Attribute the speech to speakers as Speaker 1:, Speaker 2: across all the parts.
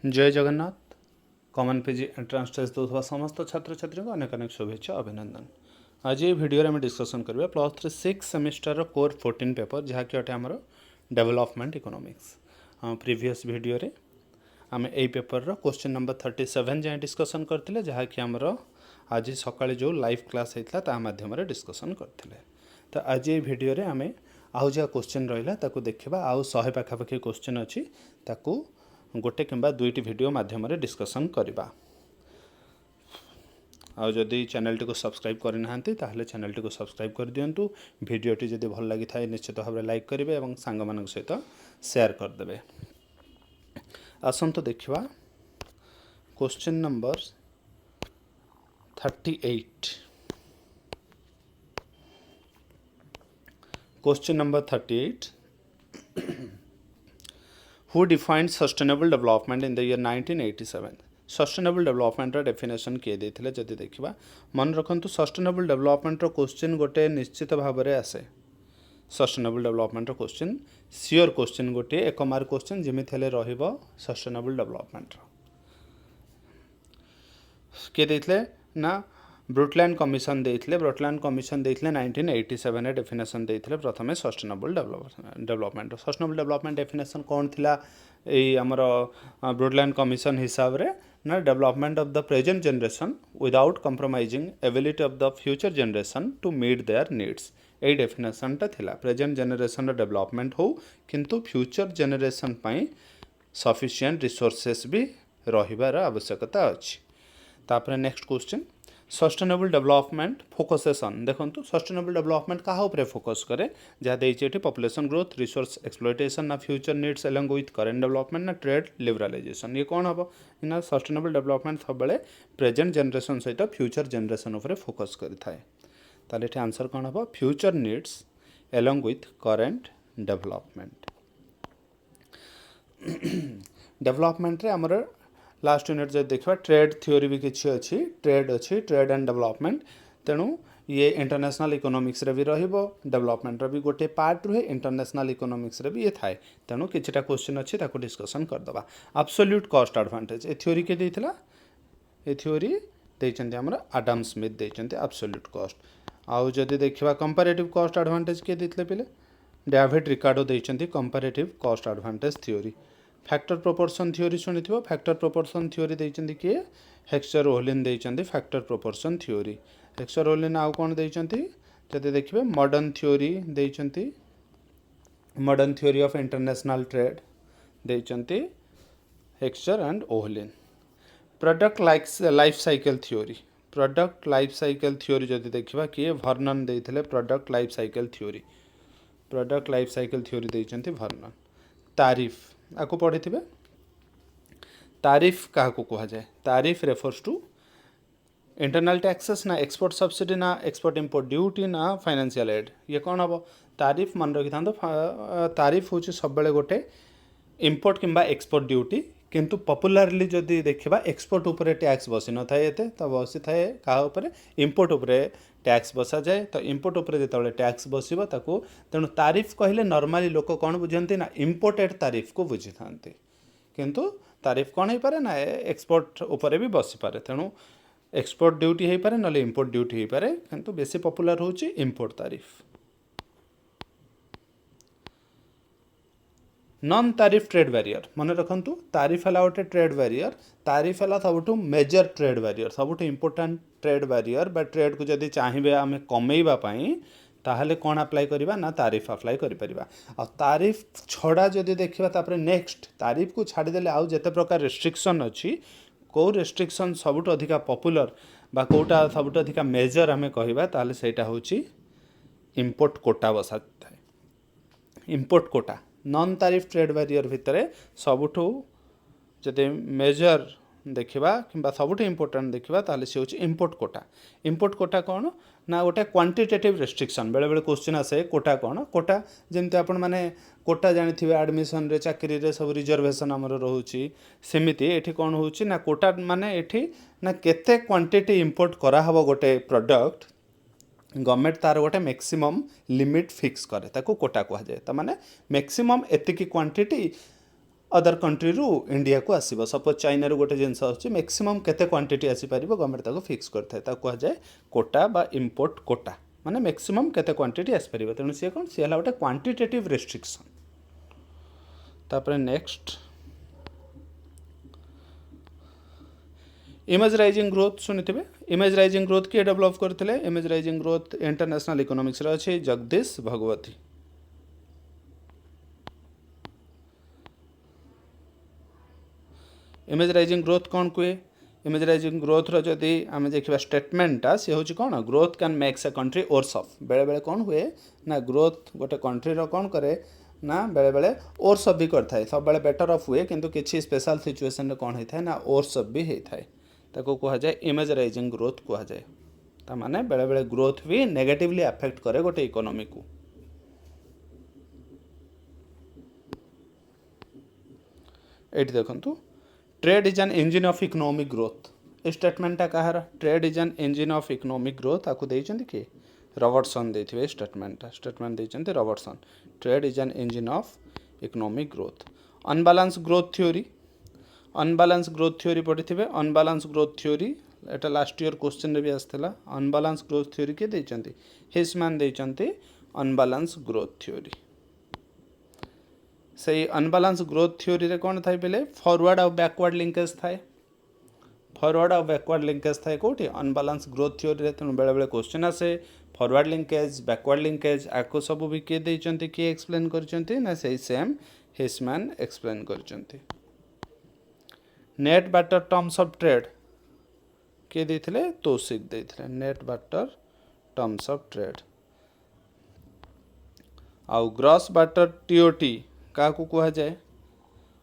Speaker 1: जय Jagannath. Common PG entrance test दौथवा समस्त छात्र छात्री को अनेक अनेक शुभेच्छा अभिनंदन। आज ये वीडियो में डिस्कसन करबा +3 6 सेमिस्टर कोर 14 पेपर जहाँकि अटे आमर डेवलपमेंट इकोनॉमिक्स। प्रीवियस वीडियो रे आम ए पेपर रो क्वेश्चन नंबर 37 जाए डिस्कसन करथिले जहाँकि आमर आज सकाळे जो लाइव क्लास होता ता माध्यम डिस्कसन करथिले। तो आज ये वीडियो रे आमे आउ जहाँ क्वेश्चन रहा ताकू देखा आउ 100 पाखापाखि क्वेश्चन अच्छी ताकू गोटे किंबा दुईटी वीडियो माध्यम डिस्कसन करवा। आउ जदि चैनल टी को सब्सक्राइब करना ताहले चैनल टी को सब्सक्राइब कर दियंतु। वीडियो टी जदि भल लगी थाए निश्चित भाव लाइक करेंगे और सांग मान सहित शेयर करदे। आसंतु देखिवा question number 38। Question number 38 Who defined sustainable development in the year 1987? Sustainable development definition किए देथिले जदि देखिबा मन रखंतु सस्टेनेबल डेवलपमेंट रो क्वेश्चन गोटे निश्चित भाव में आसे। सस्टेनेबल डेवलपमेंट रो क्वेश्चन सियोर क्वेश्चन गोटे 1 मार्क क्वेश्चन जेमिति हेले रहिबो सस्टेनेबल डेवलपमेंट रो किए देथिले ना ब्रुटलैंड कमिशन देथिले। ब्रुटलैंड कमिशन देथिले 1987 रे डेफिनेशन देथिले प्रथमे sustainable development. Sustainable development definition कौन थिला एई हमर ब्रुटलैंड कमिशन हिसाब रे ना development of the present generation without compromising ability of the future generation to meet their needs. एई डेफिनेशन ता थिला प्रेजेंट जनरेशन रो डेवलपमेंट हो किंतु फ्यूचर जनरेशन पई सफिशिएंट रिसोर्सेस भी रहिबार आवश्यकता अछि। तापर next question sustainable development focuses on देखो सस्टेनेबल डेवलपमेंट क्या उपरे फोकस करे जहाँ देती पॉपुलेशन ग्रोथ रिसोर्स एक्सप्लोइटेशन ना future needs along with current development ना ट्रेड लिबरालाइजेशन। ये कौन हम ना सस्टेनेबल डेवलपमेंट सब बेले प्रेजेंट जनरेशन सहित फ्यूचर जनरेशन उपरे फोकस करिथाए। ताले एठी आंसर कौन हम future needs along with current development. Development रे हमर लास्ट यूनिट जब देखा ट्रेड थ्योरी भी किसी अच्छी ट्रेड अच्छी ट्रेड एंड डेवलपमेंट तेणु ये इंटरनेशनल इकोनॉमिक्स रे भी रहिबो डेवलपमेंट रो भी गोटे पार्ट रुहे इंटरनेशनल इकोनॉमिक्स रे भी ये थाए। तेणु किछटा क्वेश्चन अच्छी ताको डिस्कसन करदबा। एब्सोल्यूट कॉस्ट एडवांटेज ए थ्योरी के देथिला ए थ्योरी देचंती हमर एडम स्मिथ देचंती एब्सोल्यूट कॉस्ट। आउ जदि देखिबा कंपैरेटिव कॉस्ट एडवांटेज के देथिले पिले डेविड रिकार्डो देचंती comparative cost advantage theory. Factor proportion theory शुणिथिबो फैक्टर प्रोपोर्शन थ्योरी देइचंदी किए हेक्सर ओहलिन देइचंदी factor proportion theory. Heckscher Ohlin आउ कोन देइचंती जदि देखिबे मॉडर्न थ्योरी देइचंती modern theory of international trade देइचंती Heckscher and Ohlin. Product life cycle theory product life cycle theory जदि देखिबा किए वर्नन देइथिले product life cycle theory product life cycle theory देइचंती वर्नन। तारीफ आपको पढ़ी थे तारीफ क्या कह जाए tariff refers to internal taxes ना एक्सपोर्ट सब्सिडी ना एक्सपोर्ट इंपोर्ट ड्यूटी ना फाइनेंशियल एड। ये कौन हम तारीफ मन रखी था तारीफ हूँ सब गोटे इंपोर्ट किंबा एक्सपोर्ट ड्यूटी किंतु पॉपुलरली जदि देखा एक्सपोर्ट उपरे टैक्स बसी न थाए एते तो बसी थाए क्या उपरे इंपोर्ट उपरे टैक्स बसा जाए। तो इंपोर्ट उपरे जिते टैक्स बसो ताकू तेणु तारीफ कहले नॉर्मली लोक कौन बुझंती ना इंपोर्टेड तारीफ को बुझी था किंतु तारीफ कौन हो पारे ना एक्सपोर्ट उपरे भी बसी पारे। तेणु एक्सपोर्ट ड्यूटी हो पारे ना इंपोर्ट ड्यूटी हो पारे किंतु बेसी पॉपुलर होची इंपोर्ट तारीफ। नॉन तारीफ ट्रेड बैरियर मन रखंतु तारीफ है गोटे ट्रेड बैरियर तारीफ है सब मेजर ट्रेड बैरियर सब इंपोर्टेंट ट्रेड बैरियर बा ट्रेड को जदि चाहिए आम कमेवाई ताहले कौन अप्लाई करवा ना तारीफ अप्लाई करिपरिबा। आ तारीफ छड़ा जदि देखिबा तापरे नेक्स्ट तारीफ को छाड़देले आउ जेते प्रकार रेस्ट्रिक्शन अच्छी कौ रेस्ट्रिक्शन सबुठ अधिका पॉपुलर बा कोटा सबुठ अधिका मेजर आम कहवा ताहले सेटा होची इंपोर्ट कोटा बसा थाए। इंपोर्ट कोटा नॉन तारीफ ट्रेड बैरियर भितर सबुठ जदि मेजर देखा कि सबुठ इंपोर्टेंट देखा ताले से होची इंपोर्ट कोटा। इंपोर्ट कोटा कौन ना गोटे क्वांटिटेटिव रेस्ट्रिक्शन बेले बेले क्वेश्चन आसे कोटा कौन कोटा जमती आपण माने कोटा जानी एडमिशन रे चाकरी रे सब रिजर्वेशन आमर रोची सेमिति एठी कौन होची ना कोटा माने एठी ना केते क्वांटिटी इंपोर्ट करा हबो गोटे प्रोडक्ट गवर्नमेंट तार गोटे मैक्सिमम लिमिट फिक्स करे ताको कोटा कह जाए। तो माने मैक्सिमम एतिकी क्वांटिटी अदर कंट्री रु इंडिया को आसीबो सपोज चाइना रू गोटे जिनस अछि मैक्सिमम केते क्वांटिटी आसी परिबो गवर्नमेंट ताको फिक्स करथाय ता कह जाय कोटा बा इंपोर्ट कोटा माने मैक्सिमम केते क्वांटिटी आसी परिबो तेनु से कोन से हला गोटे क्वांटिटेटिव रेस्ट्रिक्शन तापर नेक्स्ट इमेज राइजिंग ग्रोथ सुनिथिबे इमेज राइजिंग ग्रोथ के डेवलप करथिले immiserizing growth international economics रे अछि Jagdish Bhagwati immiserizing growth कौन कुए इमेज राइजिंग ग्रोथ रो जदि आमे देखिबा स्टेटमेंटा से होची कोन growth can makes a country worse off बेले बेले कौन हुए ना ग्रोथ गोटे कंट्री रो कौन करे ना बेले बेले ओर्स ऑफ भी करथाय सब बेले बेटर ऑफ हुए किंतु किछि स्पेशल सिचुएशन रे कौन होइथाय ना ओर्स ऑफ भी हेइथाय ताको कहा जाय इमेज राइजिंग ग्रोथ कहा जाय ता माने बेले बेले ग्रोथ भी नेगेटिवली अफेक्ट करे गोटे इकोनॉमी को एठी देखंतु trade is an engine of economic growth स्टेटमेंटा कहार trade is an engine of economic growth आकु देइचंती कि रॉबर्टसन देथिबे स्टेटमेंट देइचंती Robertson trade is an engine of economic growth unbalance growth theory पढ़िथिबे अनबैलेंस ग्रोथ थ्योरी एटा लास्ट ईयर क्वेश्चन रे भी आस्थला अनबैलेंस ग्रोथ थ्योरी के देइचंती हिसमैन देइचंती अनबैलेंस ग्रोथ थ्योरी से अनबैलेंस ग्रोथ थ्योरी रे कौन थाई बेले फॉरवर्ड और बैकवर्ड लिंकेज थाए फॉरवर्ड और बैकवर्ड लिंकेज थाए कोठी अनबैलेंस ग्रोथ थ्योरी रे तेनु बेले बेले क्वेश्चन आसे फॉरवर्ड लिंकेज बैकवर्ड लिंकेज आको सब भी के देइचंती के एक्सप्लेन करचंती ना सेही सेम हिसमैन एक्सप्लेन करचंती net barter terms of trade के देथिले तोसिक देथिले net barter terms of trade आउ ग्रॉस बाटर टीओटी का को कहा जाए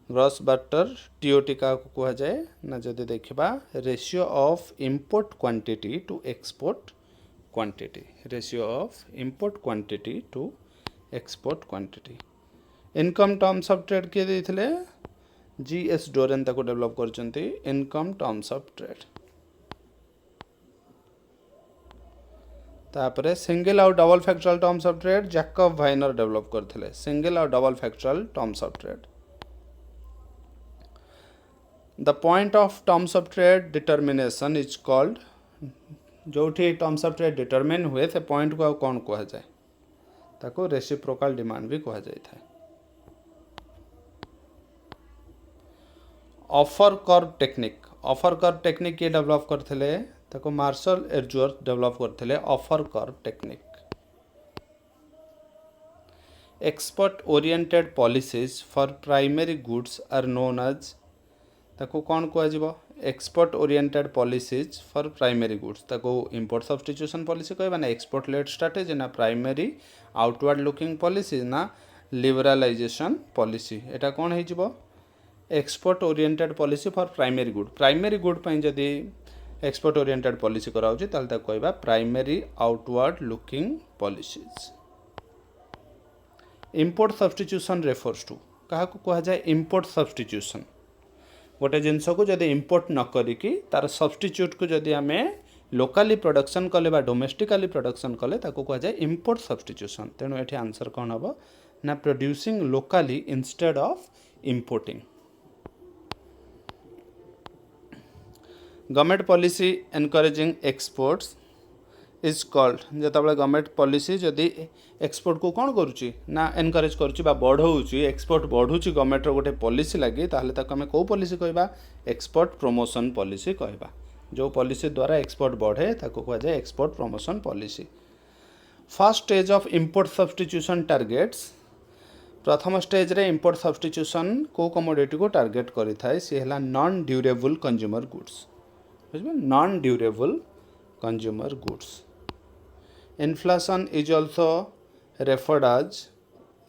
Speaker 1: ग्रॉस बाटर टीओटी का को कहा जाए ना जदि देखिबा ratio of import quantity to export quantity ratio of import quantity to export quantity income terms of trade के देथिले जीएस डोरेन ताको डेवलप करचंती इनकम टर्म्स ऑफ ट्रेड तापरे सिंगल और double factorial terms of trade Jacob Viner develop करथिले single और double factorial terms of trade the point of terms of trade determination is called जोठी terms of trade determine हुए से point को कौन कहा जाए ताको रेसिप्रोकल डिमांड भी कहा जाए था ऑफर कर्व टेक्निक के डेवलप करथिले ताको मार्शल एडजवर्थ डेवलप करथिले offer curve technique export oriented policies for primary goods are known as ताको कौन कह जीवो export oriented policies for primary goods ताको इंपोर्ट सब्स्टिट्यूशन पॉलिसी कहबा ना एक्सपोर्ट लेड स्ट्रेटजी ना प्राइमरी आउटवर्ड लुकिंग पॉलिसी ना लिबरलाइजेशन पॉलिसी एटा कौन है जीवो export oriented policy for primary good पई जदी एक्सपोर्ट ओरिएंटेड पॉलिसी कराउची ताल ता कहबा primary outward looking policies import substitution refers to कहा को कहा जाए इंपोर्ट सब्स्टिट्यूशन गोटे जिनस को जदि इंपोर्ट न करिकी तार सब्स्टिट्यूट को जदि आमे लोकाली प्रोडक्शन कले बा डोमेस्टिकली प्रोडक्शन कले ताको कहा जाए इंपोर्ट सब्स्टिट्यूशन तेणु एठी आंसर कौन हम ना producing locally instead of importing government policy encouraging exports is called जितेबाला गवर्नमेंट पॉलिसी जदि एक्सपोर्ट को कौन करुच्ची ना एनकरेज करुच्ची बा बढ़ाऊँच एक्सपोर्ट बढ़ुची गवर्नमेंट गोटे पॉलिसी लगी ताहले ताको आमे को पॉलिसी कहबा एक्सपोर्ट प्रमोशन पॉलिसी कहबा जो पॉलिसी द्वारा एक्सपोर्ट बढ़े ताको कहा जाए export promotion policy first stage of import substitution targets प्रथम स्टेज रे इंपोर्ट सब्स्टिट्यूशन को कमोडिटी को टार्गेट करि थाए सी हला नॉन ड्यूरेबल कंज्यूमर गुड्स बुझबे non durable consumer goods inflation is also referred as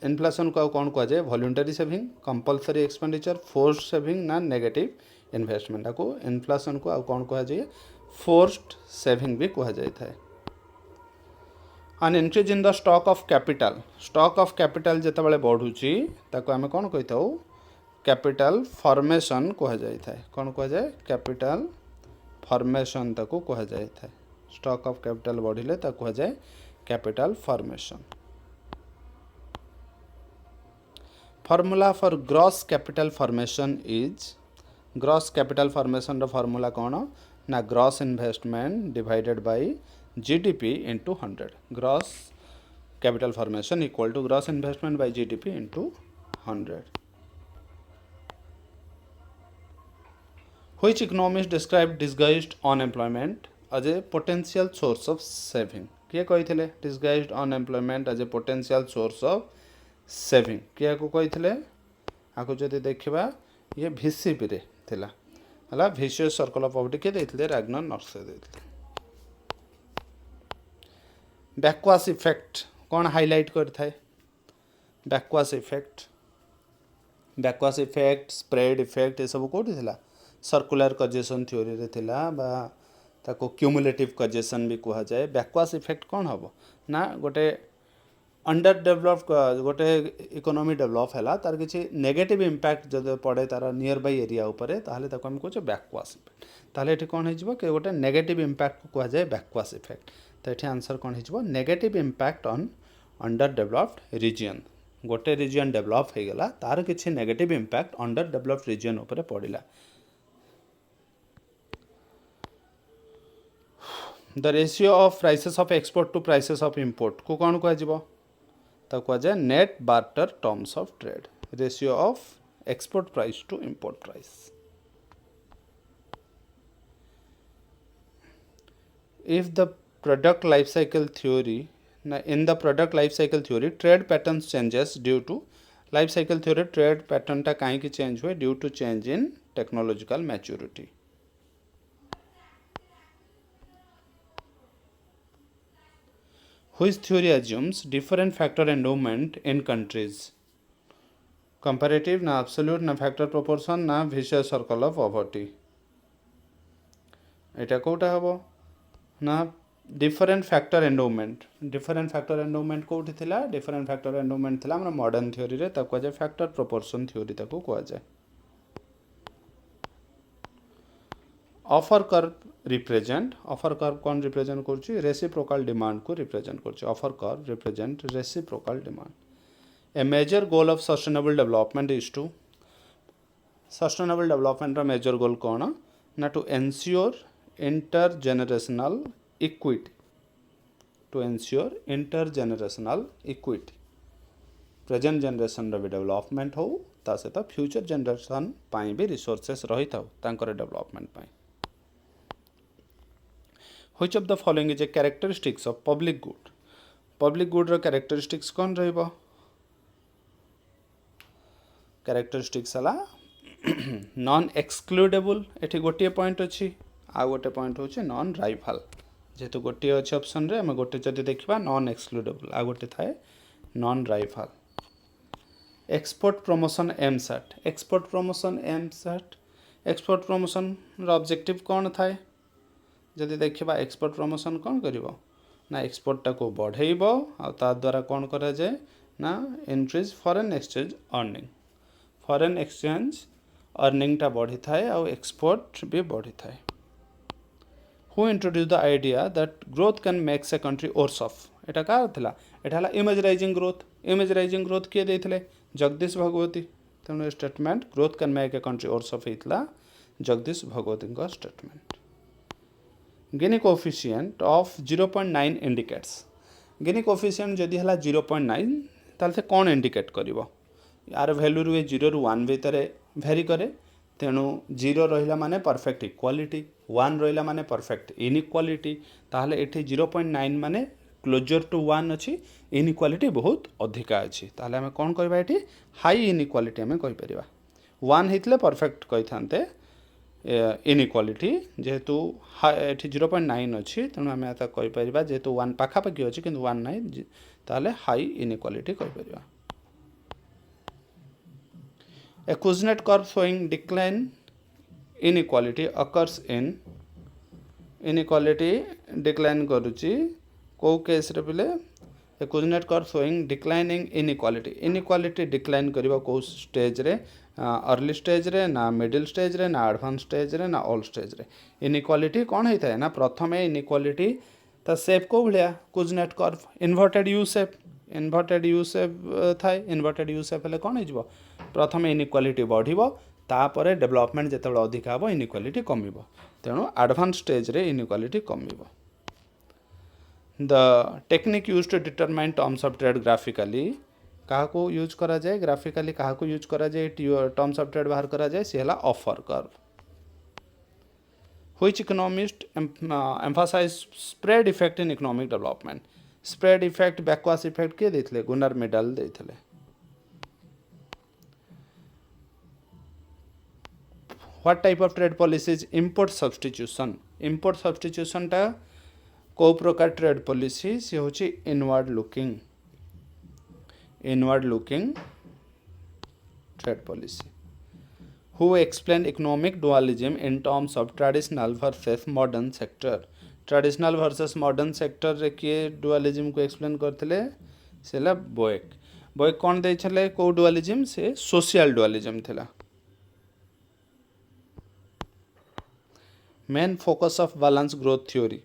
Speaker 1: inflation को कौन कहा जाए voluntary saving compulsory expenditure forced saving ना नेगेटिव इन्वेस्टमेंट को इन्फ्लेशन को कौन कहा जाए फोर्स्ड सेविंग भी कहा जाए था an increase in the stock of capital जितेबाला बढ़ुची ताको आमे कौन कही था कैपिटल फॉर्मेशन कहा जाए था कौन कहा जाए कैपिटल फॉर्मेशन ताको कहा जाए था स्टॉक ऑफ कैपिटल बढ़िले ताको कहा जाए capital formation formula for gross capital formation is gross capital formation रो फॉर्मूला कौन ना gross investment divided by GDP into 100 gross capital formation equal to gross investment by GDP into 100 which economist describe disguised unemployment as a potential source of saving किए कही disguised unemployment as a potential source of saving किए को कही आपको जब देखा ये VCP रे थिला हला विशियस सर्कल ऑफ पॉवर्टी के देथिले रैग्नर नॉर्से देथिले बैकवास इफेक्ट कौन हाईलाइट करथाय बैकवास इफेक्ट स्प्रेड इफेक्ट ये सब कोठी थिला सर्कुलर कजेशन थ्योरी रे थिला बा ताको क्यूमुलेटिव कजेशन भी कहा जाए बैकवास इफेक्ट कौन हम ना गोटे अंडर डेभलप गोटे इकोनॉमी डेभलप है तार किसी नेगेटिव इम्पैक्ट जब पड़े तार नियर बाय एरिया उपरे ताहले ताको हम कहे बैकवास इफेक्ट ताहले एठी कौन हो कि गोटे नेगेटिव इम्पैक्ट को कहा जाए बैकवास इफेक्ट तो ये आंसर कौन हो negative impact on under developed region गोटे रीजन डेभलप हो गला तार किसी negative impact under developed region उपरे पड़िला the ratio of prices of export to prices of import को कौन कह कह जाए net barter terms of trade ratio of export price to import price if the product life cycle theory in the product life cycle theory trade patterns changes due to life cycle theory trade pattern टा कहीं change हुए due to change in technological maturity which theory assumes different factor endowment in countries comparative ना absolute ना factor proportion ना vicious circle of poverty एटा कोटा हबो ना different factor endowment कोठी थिला different factor endowment थिला हमरा मॉडर्न थ्योरी रे ताको जे factor proportion थ्योरी ताको कोआ जाय offer curve represent offer curve कौन रिप्रेजेंट करछि रेसिप्रोकल डिमांड को रिप्रेजेंट करछि offer curve represent reciprocal demand a major goal of sustainable development is to sustainable development रा मेजर गोल कौन ना to ensure intergenerational equity equity present generation रा भी development हो ता सहित फ्यूचर जनरेशन पाई भी रिसोर्सेस रही था तांकर development pi Which of the following is a characteristics of public good? Public good row characteristics कौन रहिबो? Characteristics हला non excludable एठी गोटे पॉइंट अछि आ गोटे पॉइंट होछि नॉन राइवल जेतु गोटे अछि ऑप्शन रे हम गोटे जदि देखिबा नॉन एक्सक्लूडेबल आ गोटे थाए नॉन राइवल एक्सपोर्ट प्रमोशन एमसेट एक्सपोर्ट प्रमोशन रो ऑब्जेक्टिव कौन थाए जदि देखिबा एक्सपोर्ट प्रमोशन कौन करिवो ना एक्सपोर्ट टा को बढ़ेइबो आ ता द्वारा कौन करा जाए ना इंक्रीज फॉरेन एक्सचेंज अर्निंग टा बढ़ी थाए आ एक्सपोर्ट भी बढ़ी थाए who introduce the idea that growth can makes a country worse off एटा का थिला एटा हला इमेजराइजिंग ग्रोथ किए देथिले जगदीश भगवती तेणु statement growth can make a country worse off हितला जगदीश भगवती का statement Gini coefficient of 0.9 indicates Gini coefficient जदि हला 0.9 ताल से कौन इंडिकेट करिवो यार वैल्यू रुए 0 रु 1 भीतर वेरी करे तेणु 0 रहिला माने परफेक्ट इक्वालिटी 1 रहिला माने परफेक्ट इनइक्वालिटी ताहले एठी 0.9 माने क्लोजर टू 1 अछि इनइक्वालिटी बहुत अधिका अछि ताहले हम कोन कहबा एठी हाई इनइक्वालिटी हम कहि परिबा 1 हितले परफेक्ट कहि थानते इनइक्वालिटी जेहेतु एठी 0.9 अछि तेणु आम आता कहि परिबा जेहेतु 1 पाखापाखि अछि किंतु 1 नाही ताले हाई इनइक्वालिटी कहि परिबा a Kuznets curve showing decline inequality occurs in inequality decline करूची को केस रे बिले a Kuznets curve showing declining inequality decline करिबा को स्टेज रे अर्ली स्टेज रे ना मिडिल स्टेज रे ना एडवांस स्टेज रे ना ऑल स्टेज रे इनइक्वालिटी कौन होता है ना प्रथम इनइक्वालिटी ता शेप को भलिया Kuznets curve inverted U shape inverted U shape थाए इनवर्टेड यू शेप हेले कौन हो प्रथम इनइक्वालिटी बढ़िबो तापर डेवलपमेंट जिते अधिक हम इनइक्वालिटी कमिबो तेणु एडवांस स्टेज रे इनइक्वालिटी कमिबो the technique use to determine terms of trade graphically क्या यूज करा जाए ग्राफिकली क्या यूज करा जाए टर्म्स ऑफ ट्रेड बाहर करा जाए सी है offer curve which economist emphasize spread effect in economic development spread effect backwash effect किए देते गुनार मेडल देते what type of trade policies import substitution टा को प्रकार ट्रेड पॉलिसी सी हूँ inward looking trade policy who explained economic dualism in terms of traditional versus modern sector traditional versus modern sector रे किए dualism को explain करथिले सेला बोएक कौन देइछले को dualism से social dualism थिला main focus of balance growth theory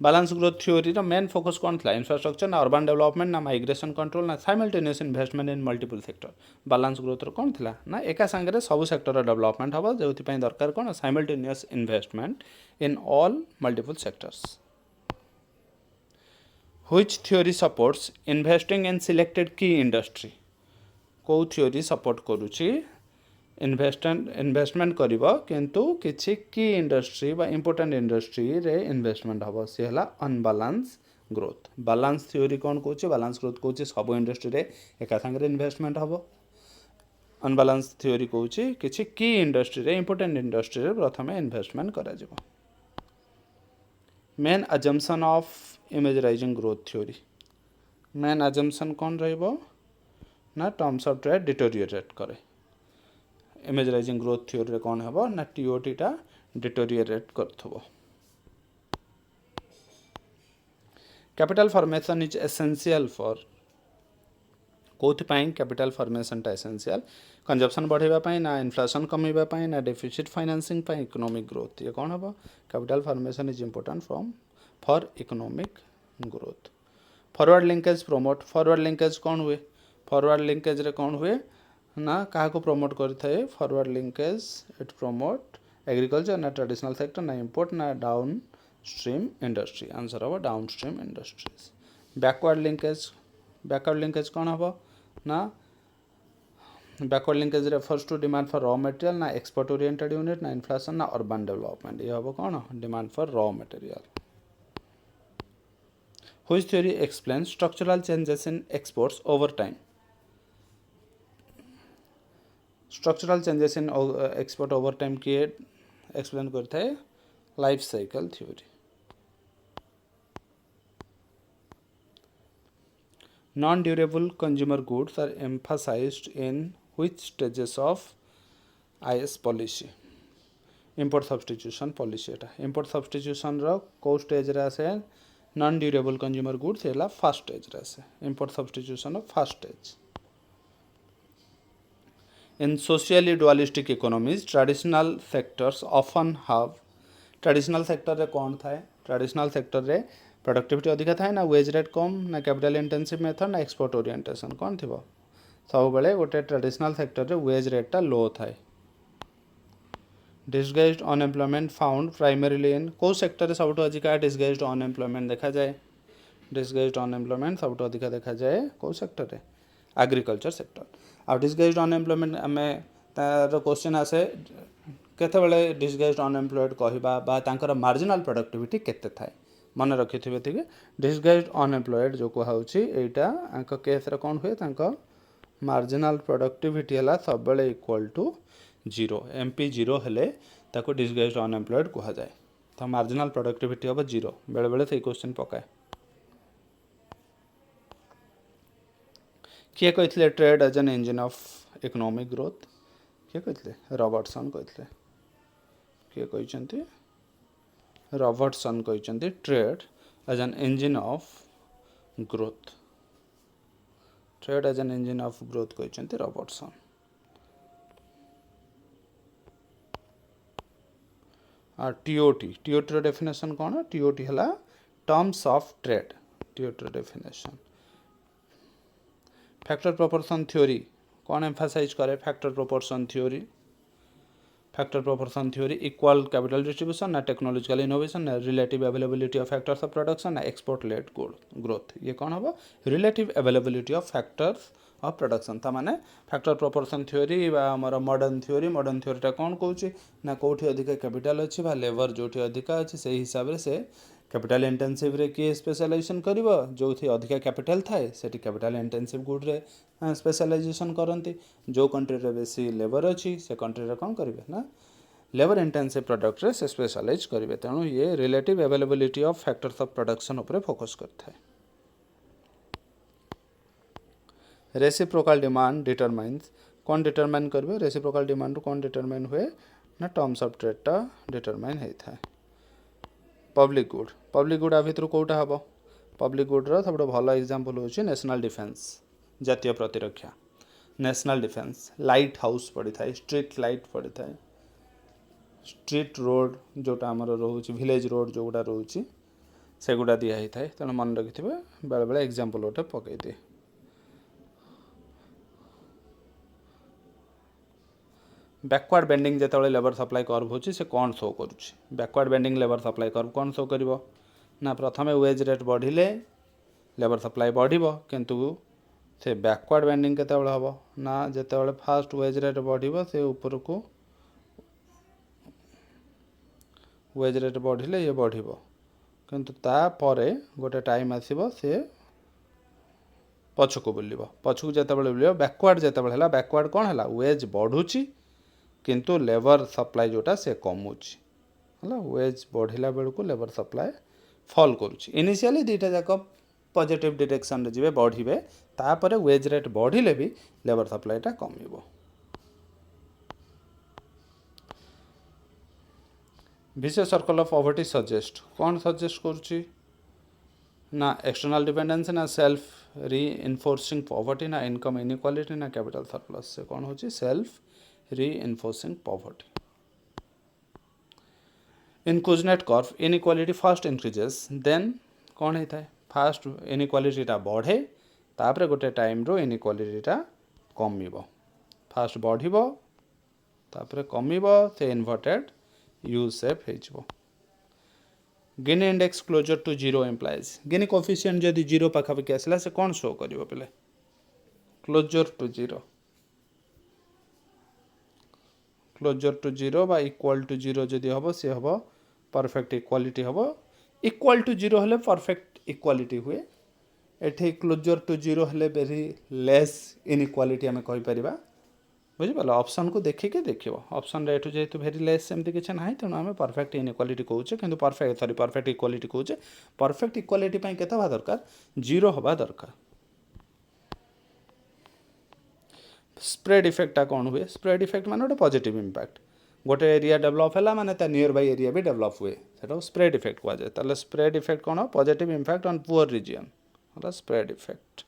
Speaker 1: balance growth theory main focus कौन था इंफ्रास्ट्रक्चर ना अर्बन डेवलपमेंट ना माइग्रेशन कंट्रोल ना साइमल्टेनियस इन्वेस्टमेंट इन मल्टीपल सेक्टर बैलेंस ग्रोथ कौन था ना एका सांगे सब सेक्टर डेवलपमेंट हम जो दरकार कौन simultaneous investment in all multiple sectors which theory supports investing in selected की इंडस्ट्री को थ्योरी सपोर्ट करुच्ची इन्वेस्टमेंट करिबो किंतु किछि की इंडस्ट्री बा इंपोर्टेंट इंडस्ट्री रे इन्वेस्टमेंट हबो से हला अनबालांस ग्रोथ बैलेंस थ्योरी कौन कहूँ बैलेंस ग्रोथ कहूँ सब इंडस्ट्री रे एका संगे इन्वेस्टमेंट हबो अनबालांस थ्योरी कहूँ किछि की इंडस्ट्री रे इंपोर्टेंट इंडस्ट्री रे प्रथम इन्वेस्टमेंट करा जिवो main assumption of immiserizing growth theory main assumption कौन रहिबो ना टर्म्स ऑफ ट्रेड डिटोरिएट करे इमेजराइजिंग ग्रोथ थ्योरी कौन हम ना टीओटी टा डिटोरिएट करथबो capital formation is essential for कोथपाई कैपिटल फॉर्मेशन टा एसेंशियल कंजप्शन बढ़ावा पाई ना इन्फ्लेशन कमेवा पाई ना डेफिसिट फाइनेंसिंग पाई इकोनॉमिक ग्रोथ ये कौन हम capital formation is important for economic growth forward linkage promote forward linkage कौन हुए फॉरवर्ड लिंकेज रे कौन हुए ना क्या प्रमोट करते forward linkage it promote agriculture ना ट्रेडिशनल सेक्टर ना इंपोर्ट ना डाउन स्ट्रीम इंडस्ट्री आंसर हम downstream industries backward linkage कौन हम ना backward linkage refers to demand for raw material ना एक्सपोर्ट ओरिएंटेड यूनिट ना इन्फ्लेशन ना अर्बन डेवलपमेंट ये हम कौन demand for raw material which theory explain structural changes in exports over time structural changes in export over time किए explain करता है life cycle theory non durable consumer goods are emphasized in which stages of IS policy import substitution policy एटा import substitution रो को stage रे आसे non durable consumer goods एला first stage रे आसे import substitution of first stage In socially dualistic economies, traditional sectors often have traditional sector रे कौन था traditional sector रे productivity अधिका था ना wage rate कम ना capital intensive method ना export orientation कौन थी सब बेले गोटे traditional sector रे wage rate टा low था disguised unemployment found primarily in को sector रे सबटो अधिका disguised unemployment देखा जाए disguised unemployment सबटो अधिका देखा जाए को sector रे agriculture sector आ डिसगाइज्ड अनएम्प्लॉयमेंट आम तार क्वेश्चन आसे केतबेले डिसगाइज्ड अनएम्प्लॉयड कहबा बा तांकर मार्जिनल प्रोडक्टिविटी केते थाए मन रखिथिबे थिके डिसगाइज्ड अनएम्प्लॉयड जो कहउची एटा आंक केस रे कोन हुए तांक मार्जिनल प्रोडक्टिविटी हला सब बेले इक्वल टू 0 एमपी 0 हेले ताको डिसगाइज्ड अनएम्प्लॉयड कहा जाए तो मार्जिनल प्रोडक्टिविटी अब 0 बेले बेले से क्वेश्चन पकाए किए कहते trade as an engine of economic growth किए कहते रॉबर्टसन कहते किए कहते रॉबर्टसन कहते trade as an engine of growth trade as an engine of growth कहते रॉबर्टसन टीओटी टीओटी डेफिनेशन कौन टीओटी है terms of trade TOT definition factor proportion theory कौन एम्फासाइज करे factor proportion theory equal capital distribution ना technological innovation ना relative availability of factors of production ना export led growth ये कौन हम relative availability of factors of production ता माने फैक्टर प्रोपोर्शन थ्योरी आमर मॉडर्न थ्योरीटा कौन कौच ना कौटी अधिक कैपिटल अच्छी लेबर जो अधिक अच्छी से हिसाब से कैपिटल इंटेंसिव रे किए स्पेशलाइजेशन करिवो जो थी अधिक कैपिटल थाए सेठी कैपिटल इंटेंसिव गुड रे स्पेशलाइजेशन करती जो कंट्री रे बेसी लेबर अच्छी से कंट्री रे कौन करेंगे ना लेबर इंटेंसिव प्रोडक्ट रे से स्पेशलाइज करेंगे तेणु ये relative availability of factors of production उपरे फोकस करता है रेसिप्रोकल डिमांड डिटरमाइंस कौन डिटरमाइन करेंगे रेसिप्रोकल डिमांड कौन डिटरमाइन हुए ना टर्म्स ऑफ ट्रेडटा डिटरमाइन होता है पब्लिक गुड आ भितर कौटा हम पब्लिक गुड्र सब भल एग्जांपल हो नेशनल डिफेन्स जातीय प्रतिरक्षा नेशनल डिफेन्स लाइट हाउस पड़ी था स्ट्रीट लाइट पड़ी था स्ट्रीट रोड जोटा आमर रोच विलेज रोड जो गुड़ा रोच से गुड़ा दिया ही था तेणु मन रखि बेले बेले एग्जांपल गोटे पकई दिए बैकवर्ड बेंडिंग जो लेबर सप्लाई कर्व हो कौन शो करुच्ची backward bending labour supply curve कौन शो कर ना प्रथम वेज रेट बढ़िले लेबर सप्लाई बढ़ किंतु से बैकवर्ड बेंडिंग केत हम ना जिते फास्ट वेज रेट बढ़ से ऊपर को वेज रेट बढ़िले ये बढ़ किंतु तापर गोटे टाइम आसब से पछक बुल पछक जिते बुल बैकवर्ड जिते बैकवर्ड कौन है वेज बढ़ुची किंतु लेबर सप्लाई जोटा से कमुची है वेज बढ़ला बेलू लेबर सप्लाई फॉल करुच्ची इनिशियली दुईटा जाक पॉजिटिव डायरेक्शन रे बढ़े तापर वेज रेट बढ़िले भी लेबर सप्लाईटा कम vicious circle of poverty suggest कौन सजेस्ट करुच्ची ना एक्सटर्नल डिपेंडेंस ना सेल्फ री इनफोर्सिंग पॉवर्टी ना इनकम इनइक्वालिटी ना कैपिटल सरप्लस से कौन हो self reinforcing poverty. In Kuznets curve, inequality first increases, then कौन होता है फास्ट इनइक्वालिटी बढ़े तापर गोटे टाइम रो इनइक्वालिटी कम फास्ट बढ़ तापर कम से इन्वर्टेड यू शेप हो Gini index closer to zero implies Gini coefficient जदि जीरो पाखापाखि आसला से कौन शो कर पे क्लोजर टू जीरो बा इक्वल टू जीरो जदि हम सी हम परफेक्ट इक्वालिटी हम इक्वल टू जीरो हेले परफेक्ट इक्वालिटी हुए एठी क्लोजर टू जीरो हेले वेरी लेस इनइक्वालिटी आम कहीपर बुझिपाल ऑप्शन को देखिए देखिए ऑप्शन रेट जेहेतु वेरी लेस सेमती किसी ना तेणु आम परफेक्ट इनइक्वालिटी कौचे कि परफेक्ट इक्वालिटी कौचे परफेक्ट इक्वालिटी केते हवा दरकार जीरो हवा दरकार स्प्रेड इफेक्टा कौन हुए स्प्रेड इफेक्ट माने गोटे पॉजिटिव इंपैक्ट गोटे एरिया डेवलप है माने ता नियर बाय एरिया भी डेवलप हुए सेटा स्प्रेड इफेक्ट कह जाए ताले स्प्रेड इफेक्ट कौन positive impact on poor region होला spread effect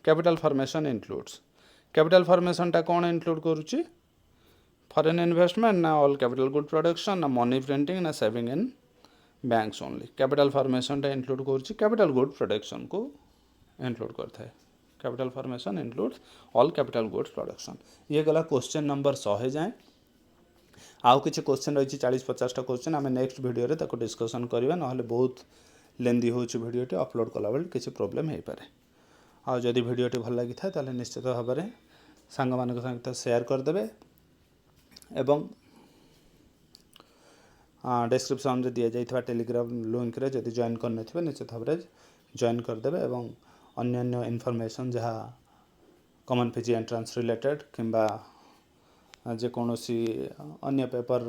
Speaker 1: capital formation includes capital formation टा कौन इंक्लूड करूची फॉरेन इन्वेस्टमेंट ना ऑल कैपिटल गुड प्रोडक्शन ना मनी प्रिंटिंग ना saving in banks only capital formation टा इंक्लूड करूची कैपिटल गुड प्रोडक्शन को इंक्लूड करता है capital formation includes all capital goods production ये गला क्वेश्चन नंबर 100 जाए आउ किसी क्वेश्चन रही 40-50टा क्वेश्चन आम नेक्स्ट वीडियो रे ताको डिस्कशन करवा ना बहुत लेंदी हो वीडियोटी अपलोड कला बेले किसी प्रोब्लेम हो पारे आउ जदि वीडियोटी भल लगी था ताले निश्चित भाव में सांग मान सहित शेयर करदे एवं डिस्क्रिप्शन रे दिया जाइथिबा टेलीग्राम लिंक रे जदि जॉइन करने निश्चित भाव में जॉइन करदे एवं अन्य इनफॉरमेशन जहाँ कॉमन पीजी एंट्रांस रिलेटेड किंबा जेकोसी अन्य पेपर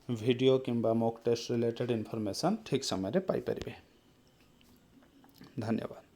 Speaker 1: वीडियो किंबा मॉक टेस्ट रिलेटेड इनफॉरमेशन ठीक समय रे पाई परिबे। धन्यवाद।